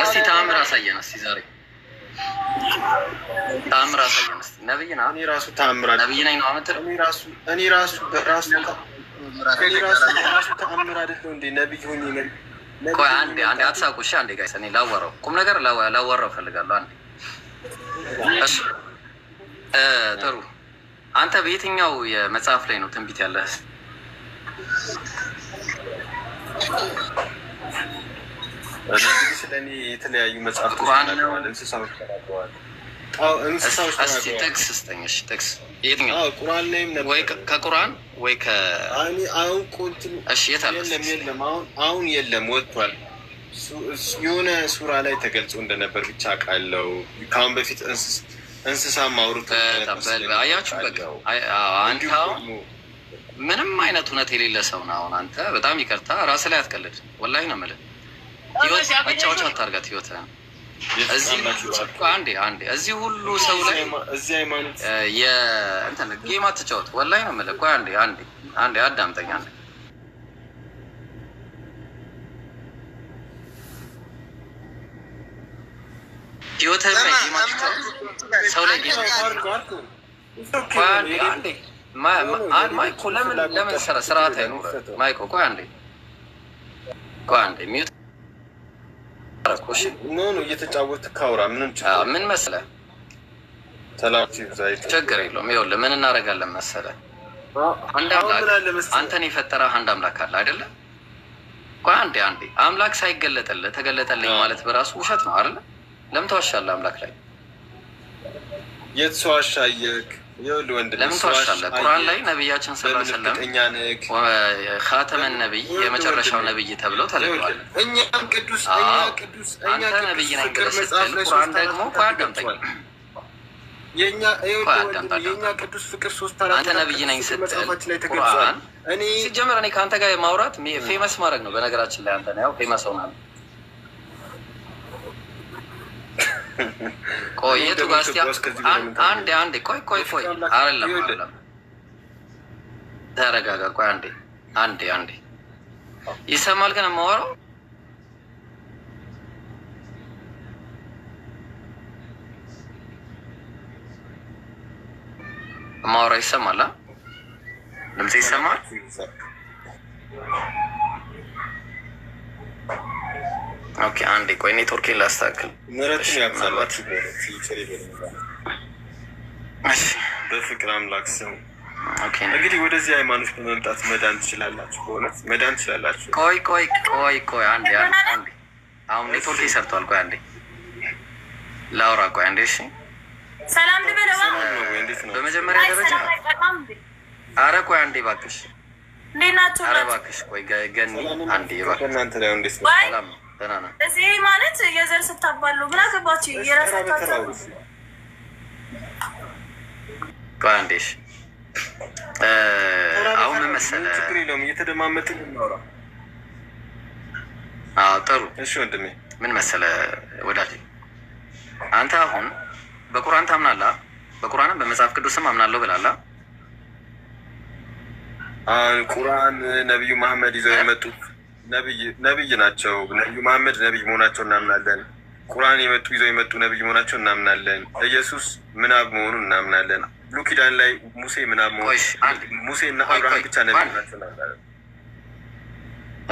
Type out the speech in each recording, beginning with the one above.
እስቲ ተአምር አሳየን። እስቲ ዛሬ ተአምር አሳየን። እስቲ ነብይ ነህ? እኔ ራሱ ተአምር ነብይ ነኝ ነው አመጣ። እኔ ራሱ ተአምር አይደለም እንዴ? ነብይ ሆኜ ነኝ። ቆይ አንዴ አትሳቁ እሺ። አንዴ ጋይስ እኔ ላወራው ቁም ነገር ላወራው ፈልጋለሁ። አንዴ እሺ ጥሩ። አንተ በየትኛው የመጽሐፍ ላይ ነው ትንቢት ያለህ? ስለኔ የተለያዩ መጽሐፍቶች ቁርአን ነው፣ እንስሳዎች ተናግረዋል። እስኪ ጥቅስ ስጠኝ። እሺ ጥቅስ የትኛው? ቁርአን ላይም ነበር ወይ ከቁርአን ወይ ከ አሁን ቁንትን እሺ የት አለ? የለም አሁን የለም ወጥቷል። የሆነ ሱራ ላይ ተገልጾ እንደነበር ብቻ ቃለው ከአሁን በፊት እንስሳ ማውሩት አያችሁ። በቃ አንተ አሁን ምንም አይነት እውነት የሌለ ሰው ነው። አሁን አንተ በጣም ይቅርታ ራስህ ላይ አትቀልድ። ወላሂ ነው የምልህ። ህይወት መጫወቻ አታርጋት ህይወትህን። እዚህ ሁሉ ሰው ላይ የእንትን ጌም አትጫወት። ወላሂ ነው የምልህ። ቆይ አንዴ አዳምጠኝ። አንዴ ህይወትህን ላይ ጌም አትጫወት። ሰው ላይ ጌም አንዴ ማይኮ ለምን ስርዓት አይኖርም? ማይኮ ቆይ አንዴ ሚዩት እየተጫወት ካውራ ምን መሰለህ፣ ችግር የለውም። ይኸውልህ ምን እናደርጋለን መሰለህ፣ አንድ አምላክ አንተን የፈጠረህ አንድ አምላክ አለ አይደለ? ቆይ አንዴ አምላክ ሳይገለጠልህ ተገለጠልኝ ማለት በራሱ ውሸት ነው አይደለ? ለምን ተዋሻለህ አምላክ ላይ? የት ሰው አሻየክ? ለምን ተዋሻለህ? ቁርአን ላይ ነቢያችን ሰለላሁ ዐለይሂ ወሰለም ኻተመን ነቢይ የመጨረሻው ነቢይ ተብለው ተልከዋል። አንተ ነቢይ ነኝ ብለህ ስትል ቁርአን ደግሞ አንተ ነቢይ ነኝ ስትል ቁርአን ሲጀመር እኔ ከአንተ ጋር ማውራት ፌመስ ማድረግ ነው። በነገራችን ላይ አንተ ያው ፌመስ ሆናለህ። ቆይ የቱ ጋር እስኪ አንዴ ቆይ አይደለም ተረጋጋ። ቆይ አንዴ ይሰማል ግን የማወራው ይሰማል? ድምጽ ይሰማል? ኦኬ አንዴ ቆይ ኔትወርኬን ላስተካክል። በፍቅር አምላክ ስም እንግዲህ ወደዚህ ሃይማኖት በመምጣት መዳን ትችላላችሁ። በእውነት መዳን ትችላላችሁ። ቆይ አንዴ አሁን ኔትወርኬ ሰርቷል። ቆይ አንዴ ላውራ። ቆይ አንዴ እሺ፣ ሰላም ልበለዋ። በመጀመሪያ ደረጃ አረ ቆይ አንዴ እባክሽ፣ አረ እባክሽ ቆይ ገኒ አንዴ እባክሽ። እናንተ ላይ እንዴት ነው? ሰላም ደህና ነው። እዚህ ማለት የዘር ስታባሉ ምን አገባችሁ? የራሳችሁ ቆይ አንዴ እሺ። አሁን ምን መሰለህ፣ ችግር የለውም እየተደማመጥን እናውራ። ጥሩ እሺ ወንድሜ፣ ምን መሰለህ ወዳጅ፣ አንተ አሁን በቁርአን ታምናለህ? በቁርአንም በመጽሐፍ ቅዱስም አምናለሁ ብላለህ። ቁርአን ነቢዩ መሐመድ ይዘው የመጡት ነቢይ ናቸው። ነቢዩ መሐመድ ነቢይ መሆናቸው እናምናለን። ቁርአን ይዘው የመጡ ነቢይ መሆናቸው እናምናለን። ኢየሱስ ምናብ መሆኑን እናምናለን። ብሉይ ኪዳን ላይ ሙሴ ምናብ መሆኑ ሙሴ እና አብርሃም ብቻ ነቢይ ናቸው እናምናለን።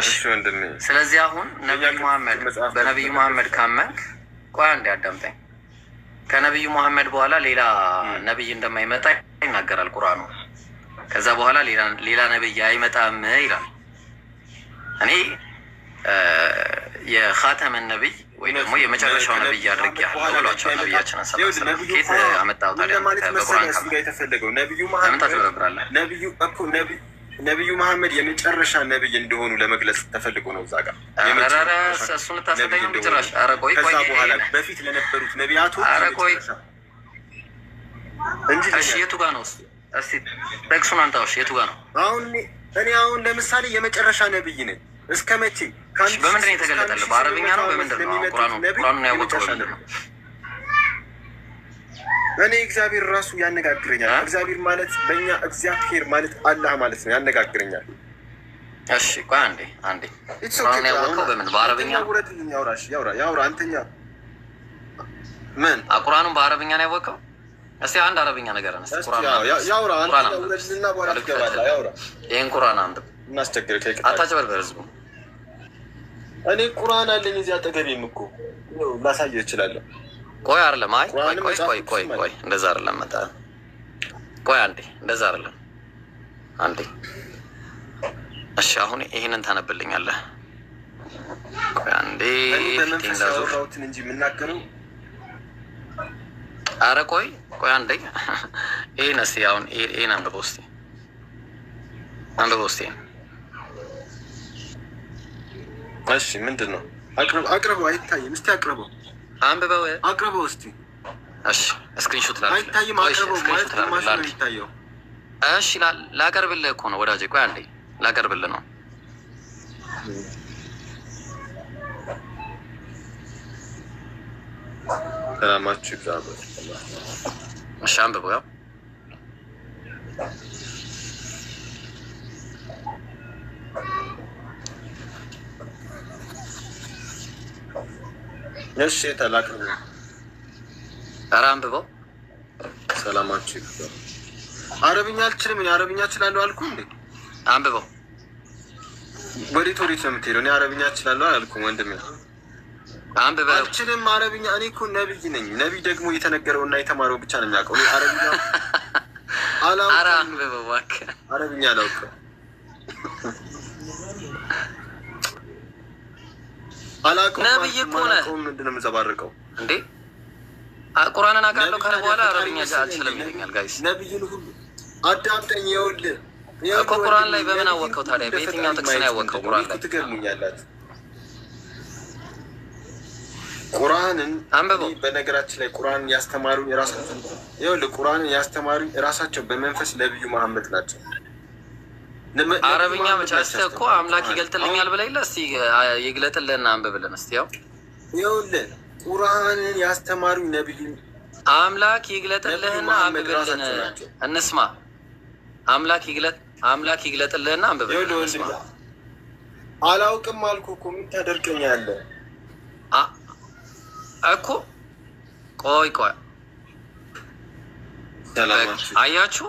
እሺ ወንድሜ፣ ስለዚህ አሁን በነቢዩ መሐመድ ካመንክ፣ ቆይ አንዴ አዳምጠኝ። ከነቢዩ መሐመድ በኋላ ሌላ ነቢይ እንደማይመጣ ይናገራል ቁርአኑ። ከዛ በኋላ ሌላ ነቢይ አይመጣም ይላል። እኔ የኻተመን ነቢይ ወይ ደግሞ የመጨረሻው ነቢይ አድርጌሃለሁ ብሏቸዋል ነቢያችንን ሰለላሁ ዐለይሂ ወሰለም። ከየት አመጣኸው ታዲያ? በቁርአን የተፈለገው ነቢዩ ለምን ታጭበረብራለህ? ነቢዩ መሐመድ የመጨረሻ ነቢይ እንደሆኑ ለመግለጽ ተፈልጎ ነው እዛ ጋር። እሱን ልታስረዳኝ ነው ጭራሽ? ኧረ ቆይ ከዛ በኋላ በፊት ለነበሩት ነቢያቶች ኧረ ቆይ እንጂ እሺ፣ የቱ ጋር ነው? እስቲ ጠቅሱን አንታውሽ፣ የቱ ጋር ነው? እኔ አሁን ለምሳሌ የመጨረሻ ነቢይ ነኝ። እስከ መቼ? በምንድን ነው የተገለጠልህ? በአረብኛ ነው? በምንድን ነው? ቁርአኑን ያወቀው በምንድን ነው? እኔ እግዚአብሔር ራሱ ያነጋግረኛል። እግዚአብሔር ማለት በእኛ እግዚአብሔር ማለት አላህ ማለት ነው። ያነጋግረኛል። እሺ ቆይ አንዴ ቁርአን ያወቀው በምን በአረብኛ? ያውራ አንተኛ ምን ቁርአኑን በአረብኛ ነው ያወቀው? እስቲ አንድ አረብኛ ነገር አነስ ቁርአን ያውራ አንተ ውረድና በኋላ ትገባለህ። ያውራ ይሄን ቁርአን አንብብ። እናስቸግርህ ከይቅጣ አታጭበርበር ህዝቡ። እኔ ቁርአን አለኝ እዚህ አጠገቤም እኮ ላሳየህ እችላለሁ። ቆይ አይደለም አይ ቆይ እንደዛ አይደለም መጣ ቆይ አንዴ እንደዛ አይደለም አንዴ እሺ አሁን ይሄንን ታነብልኛለህ። ቆይ አንዴ በመንፈስ ያወራሁትን እንጂ የምናገረው አረ ቆይ አንዴ ይሄን እስቲ አሁን ይሄን አንብበው እስቲ እሺ ምንድን ነው? አቅርበው አይታይም። እስቲ አቅርበው እስቲ እሺ ስክሪንሾት ላድርግ። አይታይም። አቅርበው ማለት ግማሽ ነው የሚታየው። እሺ ላቀርብልህ እኮ ነው ወዳጄ። ቆይ አንዴ ላቀርብልህ ነው። ሰላማችሁ ይብዛበት። እሺ አንብበው ያው እሺ ተላቀው። ኧረ አንብበው። ሰላማችሁ ይብዛበት። አረብኛ አልችልም። እኔ አረብኛ እችላለሁ አልኩህ እንዴ? አንብበው። ወዴት ነው የምትሄደው? እኔ አረብኛ እችላለሁ አላልኩም ወንድሜ። አንብበው። አልችልም አረብኛ። እኔ እኮ ነብይ ነኝ። ነብይ ደግሞ የተነገረው እና የተማረው ብቻ ነው የሚያውቀው። እኔ አረብኛ አላውቅም። ኧረ አንብበው እባክህ። አረብኛ አላውቅም። ነብይ እኮ ነህ። ምንድን ነው የምዘባርቀው እንዴ? ቁርአንን አውቃለሁ ካለ በኋላ አረብኛ አልችልም ይለኛል። ጋይስ ነብይን ሁሉ አዳምጠኝ። ይኸውልህ እኮ ቁርአን ላይ በምን አወቀው ታዲያ? በየትኛው ጥቅስ ነው ያወቀው? ቁርአን ላይ ትገርሙኛላችሁ። ቁርአንን አንብበው። በነገራችን ላይ ቁርአንን ያስተማሩኝ የራሳቸው ቁርአንን ያስተማሩኝ የራሳቸው በመንፈስ ነብዩ መሐመድ ናቸው። አረብኛ መቻስተህ እኮ አምላክ ይገልጥልኛል ብለህ የለ። እስቲ ይግለጥልህና አንብብልን እስቲ። ያው ይኸውልህ ቁርአንን ያስተማሩኝ ነብዩ አምላክ ይግለጥልህና አንብብልን እንስማ። አምላክ ይግለጥልህና አንብብልን እንስማ። አላውቅም አልኩህ እኮ ምን ታደርገኛለህ እኮ። ቆይ አያችሁ፣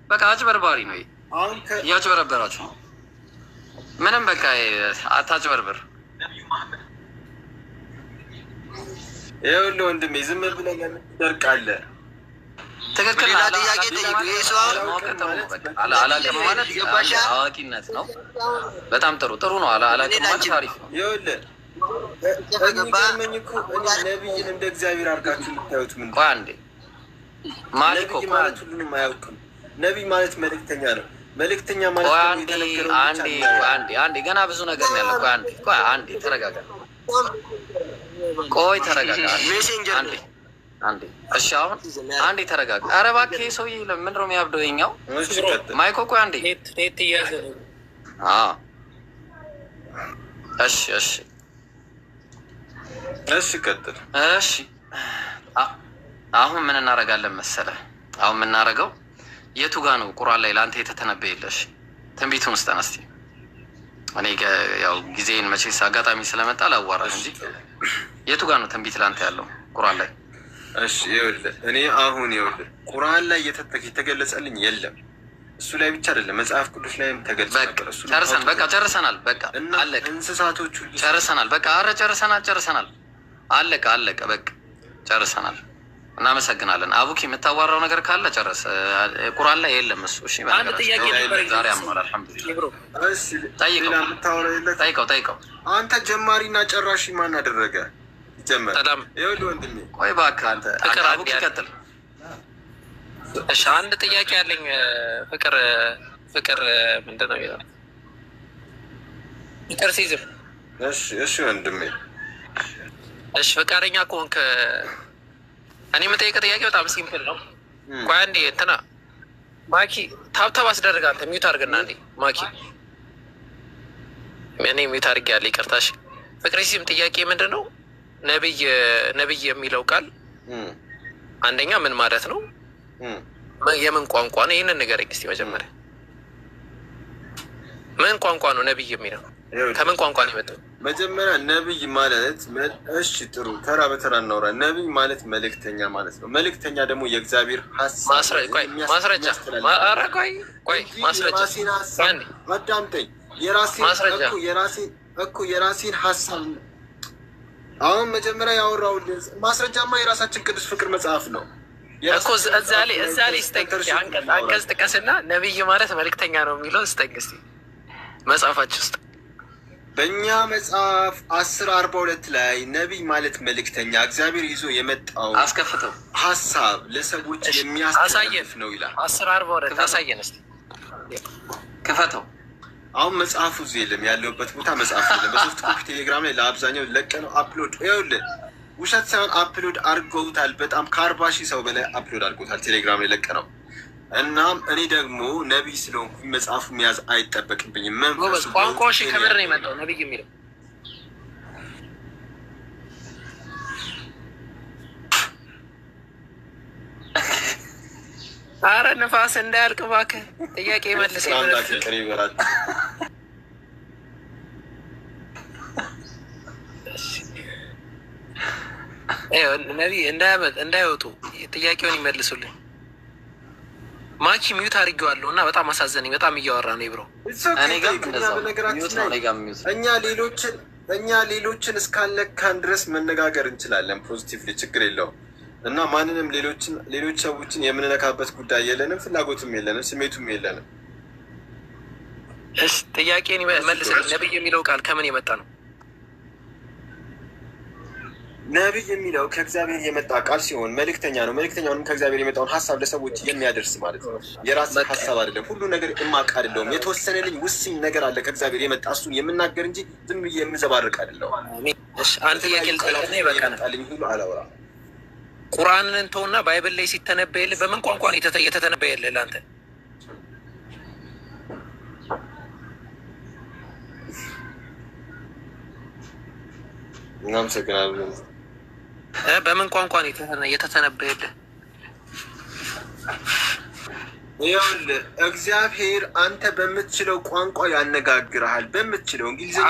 በቃ አጭበርባሪ ነው። እያጭበረበራችሁ ነው። ምንም በቃ አታጭበርብር። ይኸውልህ ወንድሜ ዝም ብለህ ለምን ትደርቃለህ? ትክክል። አላውቅም ማለት አዋቂነት ነው። በጣም ጥሩ ነው። አላውቅም ማለት አሪፍ ነው። ይኸውልህ እኮ ነብይን እንደ እግዚአብሔር አድርጋችሁ የምታዩት ምንድን ነው? ቆይ አንዴ ማለት ሁሉንም አያውቅም። ነቢይ ማለት መልእክተኛ ነው። መልእክተኛ ማለት አንዴ ገና ብዙ ነገር ነው ያለው። ቆይ አንዴ ተረጋጋ። አንዴ እሺ፣ አሁን አንዴ ተረጋጋ። ኧረ እባክህ ሰውዬ ምንድን ነው የሚያብደው? የኛው ማይኮ ቆይ አንዴ። እሺ ቀጥል። እሺ አሁን ምን እናደርጋለን መሰለህ? አሁን የምናደርገው የቱ ጋ ነው ቁርአን ላይ ለአንተ የተተነበየለሽ? ትንቢቱን ስጠን እስኪ። እኔ ያው ጊዜን መቼስ አጋጣሚ ስለመጣ ላዋራህ እንጂ የቱ ጋ ነው ትንቢት ለአንተ ያለው ቁርአን ላይ? እሺ ይኸውልህ እኔ አሁን ቁርአን ላይ የተገለጸልኝ የለም። እሱ ላይ ብቻ አይደለም መጽሐፍ ቅዱስ ላይም ተገልጿል። ጨርሰናል። በቃ አለቀ። እንስሳቶቹ ጨርሰናል። በቃ ኧረ ጨርሰናል። አለቀ። በቃ ጨርሰናል። እናመሰግናለን። አቡኪ የምታዋራው ነገር ካለ ጨረስ። ቁርአን ላይ የለም እሱ። እሺ አንድ ጥያቄ ነበር። ዛሬ አምኗል። አልሐምዱሊላህ። ጠይቀው። አንተ ጀማሪና ጨራሽ ማን አደረገ? ጀመር ይኸውልህ ወንድሜ። ቆይ እባክህ አንተ አቡኪ ቀጥል። እሺ አንድ ጥያቄ አለኝ። ፍቅር ምንድን ነው የሚለው? ፍቅር ሲዝም። እሺ ወንድሜ። እሺ ፈቃደኛ ከሆንክ እኔ የምጠይቀው ጥያቄ በጣም ሲምፕል ነው። ቆይ አንዴ እንትና ማኪ ታብታብ አስደርግ። አንተ ሚዩት አድርግና አንዴ ማኪ። እኔ ሚዩት አድርግ ያለ ይቅርታሽ። ፍቅር ሲዝም ጥያቄ ምንድን ነው? ነብይ የሚለው ቃል አንደኛ ምን ማለት ነው? የምን ቋንቋ ነው? ይህንን ንገረኝ እስኪ መጀመሪያ። ምን ቋንቋ ነው ነብይ የሚለው? ከምን ቋንቋ ነው የመጣው? መጀመሪያ ነብይ ማለት እሺ፣ ጥሩ ተራ በተራ እናውራ። ነብይ ማለት መልእክተኛ ማለት ነው። መልእክተኛ ደግሞ የእግዚአብሔር ሀሳብ ማስረጃ አዳምጠኝ። የራሴን ሀሳብ አሁን መጀመሪያ ያወራሁልህ ማስረጃማ የራሳችን ቅዱስ ፍቅር መጽሐፍ ነው እኮ። እዛ ላይ ስጠኝ አንቀጽ ጥቀስና ነብይ ማለት መልእክተኛ ነው የሚለውን ስጠኝ እስኪ መጽሐፋችን ውስጥ። በእኛ መጽሐፍ 10:42 ላይ ነቢይ ማለት መልእክተኛ እግዚአብሔር ይዞ የመጣው አስከፍተው ሀሳብ ለሰዎች የሚያስተላልፍ ነው ይላል። 10:42 አሳየን እስኪ ክፈተው። አሁን መጽሐፉ እዚህ የለም፣ ያለሁበት ቦታ መጽሐፍ የለም። በሶፍት ኮፒ ቴሌግራም ላይ ለአብዛኛው ለቀነው አፕሎድ ይኸውልህ፣ ውሸት ሳይሆን አፕሎድ አድርገውታል። በጣም ከ40,000 ሰው በላይ አፕሎድ አድርገውታል ቴሌግራም ላይ ለቀነው። እናም እኔ ደግሞ ነቢይ ስለሆንኩኝ መጽሐፉ መያዝ አይጠበቅብኝም። ቋንቋዎች ከምር ነው የመጣው ነቢይ የሚለው። አረ ንፋስ እንዳያልቅ እባክህ፣ ጥያቄ መልስ። ነቢይ እንዳይወጡ ጥያቄውን ይመልሱልን። ማኪ ሚዩት አድርጌዋለሁ እና በጣም አሳዘነኝ። በጣም እያወራ ነው ብሮ። እኛ ሌሎችን እስካለካን ድረስ መነጋገር እንችላለን ፖዚቲቭሊ፣ ችግር የለውም። እና ማንንም ሌሎች ሰዎችን የምንነካበት ጉዳይ የለንም፣ ፍላጎትም የለንም፣ ስሜቱም የለንም። እሺ ጥያቄን መልስልኝ። ነቢይ የሚለው ቃል ከምን የመጣ ነው? ነቢይ የሚለው ከእግዚአብሔር የመጣ ቃል ሲሆን መልእክተኛ ነው። መልእክተኛውንም ከእግዚአብሔር የመጣውን ሀሳብ ለሰዎች የሚያደርስ ማለት ነው። የራስ ሀሳብ አይደለም። ሁሉ ነገር እማቅ አይደለውም። የተወሰነልኝ ውስኝ ነገር አለ ከእግዚአብሔር የመጣ እሱን የምናገር እንጂ ዝም ብዬ የምዘባርቅ አይደለሁም። አንተ ያልጣልኝ ሁሉ አላወራም። ቁርአንን እንተውና ባይብል ላይ ሲተነበየልህ በምን ቋንቋ ነው የተተነበየልህ ለአንተ? እናመሰግናለን። በምን ቋንቋ ነው የተተነበየልህ? ይኸውልህ እግዚአብሔር አንተ በምትችለው ቋንቋ ያነጋግርሃል። በምትችለው እንግሊዝኛ፣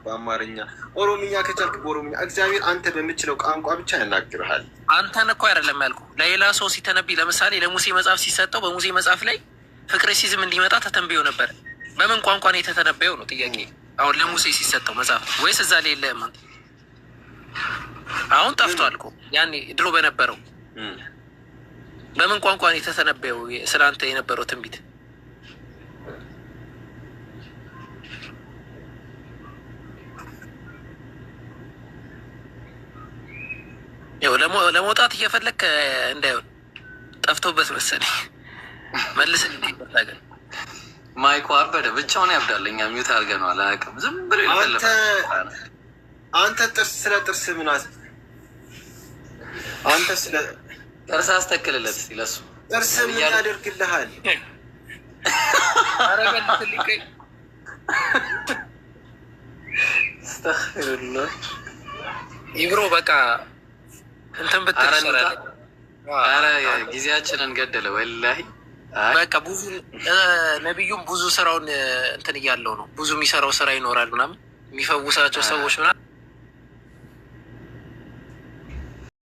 በአማርኛ፣ ኦሮምኛ ከቻልክ በኦሮምኛ እግዚአብሔር አንተ በምትችለው ቋንቋ ብቻ ያናግርሃል። አንተን እኮ አይደለም ያልኩህ። ለሌላ ሰው ሲተነብይ፣ ለምሳሌ ለሙሴ መጽሐፍ ሲሰጠው በሙሴ መጽሐፍ ላይ ፍቅረ ሲዝም እንዲመጣ ተተንብዮ ነበር። በምን ቋንቋ ነው የተተነበየው ነው ጥያቄ። አሁን ለሙሴ ሲሰጠው መጽሐፍ ወይስ እዛ ላይ የለህም አንተ? አሁን ጠፍቷል እኮ ያኔ ድሮ በነበረው በምን ቋንቋ ነው የተተነበየው ስለ አንተ የነበረው ትንቢት? ያው ለመውጣት እየፈለክ እንዳይሆን ጠፍቶበት መሰለኝ። መልስ እንዲበታገን ማይኮ አበደ ብቻውን ያብዳለኛ ሚዩት አድርገነዋል። አያውቅም ዝም ብሎ ይለፈ። አንተ ስለ ጥርስ ምን አንተ ስለ ጥርስ አስተክልለት ሲለሱ ጥርስ ምን ያደርግልሃል? አረገልትልኝ አስተክልልህ ይብሮ በቃ እንትን ብትሰራ። አረ ጊዜያችንን ገደለ ወላሂ። በቃ ብዙ ነቢዩም ብዙ ስራውን እንትን እያለው ነው። ብዙ የሚሰራው ስራ ይኖራል ምናምን የሚፈውሳቸው ሰዎች ምናምን